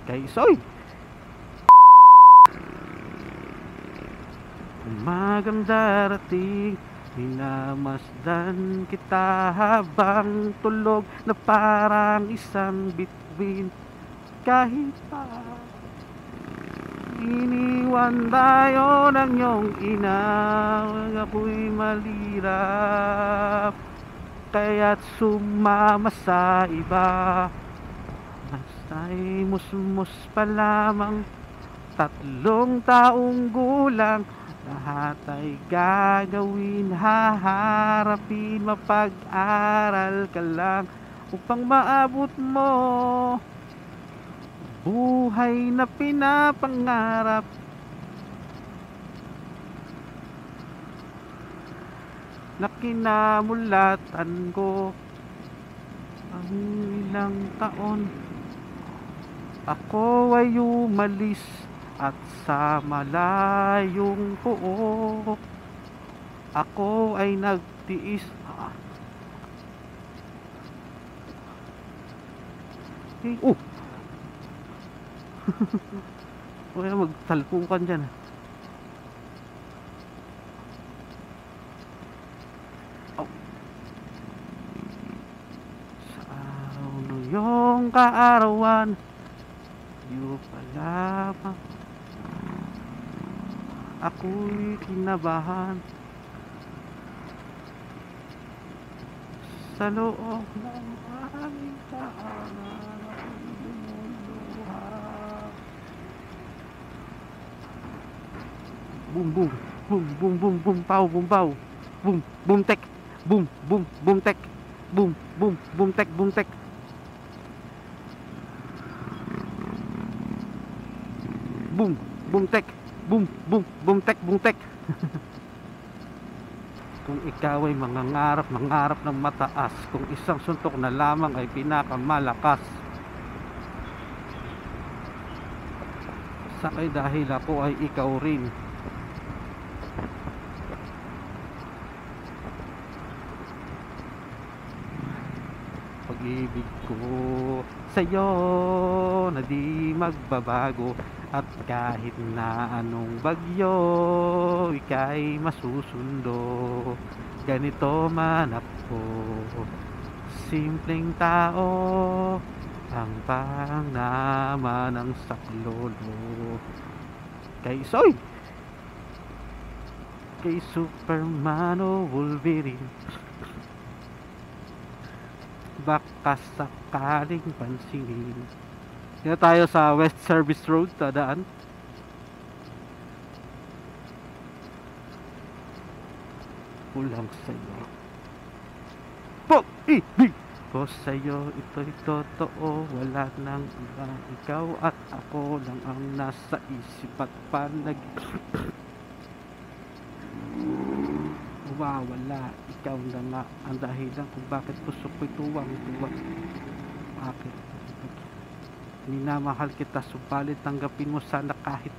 kay Soy. Umagang darating, minamasdan kita habang tulog na parang isang bituin. Kahit pa iniwan tayo ng iyong ina, ako'y malirap, kaya't sumama sa iba. Basta'y musmus pa lamang, 3 taong gulang, lahat ay gagawin, haharapin, mapag-aral ka lang upang maabot mo buhay na pinapangarap. Na kinamulatan ko ang ilang taon, ako ay umalis at sa malayong pook ako ay nagtiis. Kaya magtalpukan dyan. Sa araw na iyong kaarawan, iyo pala pa ako'y kinabahan. Sa loob ng aming tahanan ako'y lumuluha. Boom boom boom boom boom boom pow boom pow boom boom tek boom boom boom tek boom boom boom tek boom tek boom boom tek boom boom boom tek boom tek. Kung ikaw ay mangangarap ng mataas, kung isang suntok na lamang ay pinakamalakas, sakay dahil ako ay ikaw rin. Pag-ibig ko sa'yo na di magbabago, at kahit na anong bagyo ika'y masusundo. Ganito man ako, simpleng tao, ang pangnama ng saklolo. Kay Soy, kay Superman o Wolverine, baka sakaling pansinin. Dito tayo sa West Service Road, tadaan. Kulang sa'yo pag-ibig ko sa'yo, ito'y totoo, wala nang iba, ikaw at ako lang ang nasa isip at panag wala, ikaw na nga ang dahilan kung bakit puso ko'y tuwang-tuwa. Bakit minamahal kita, subalit tanggapin mo sana kahit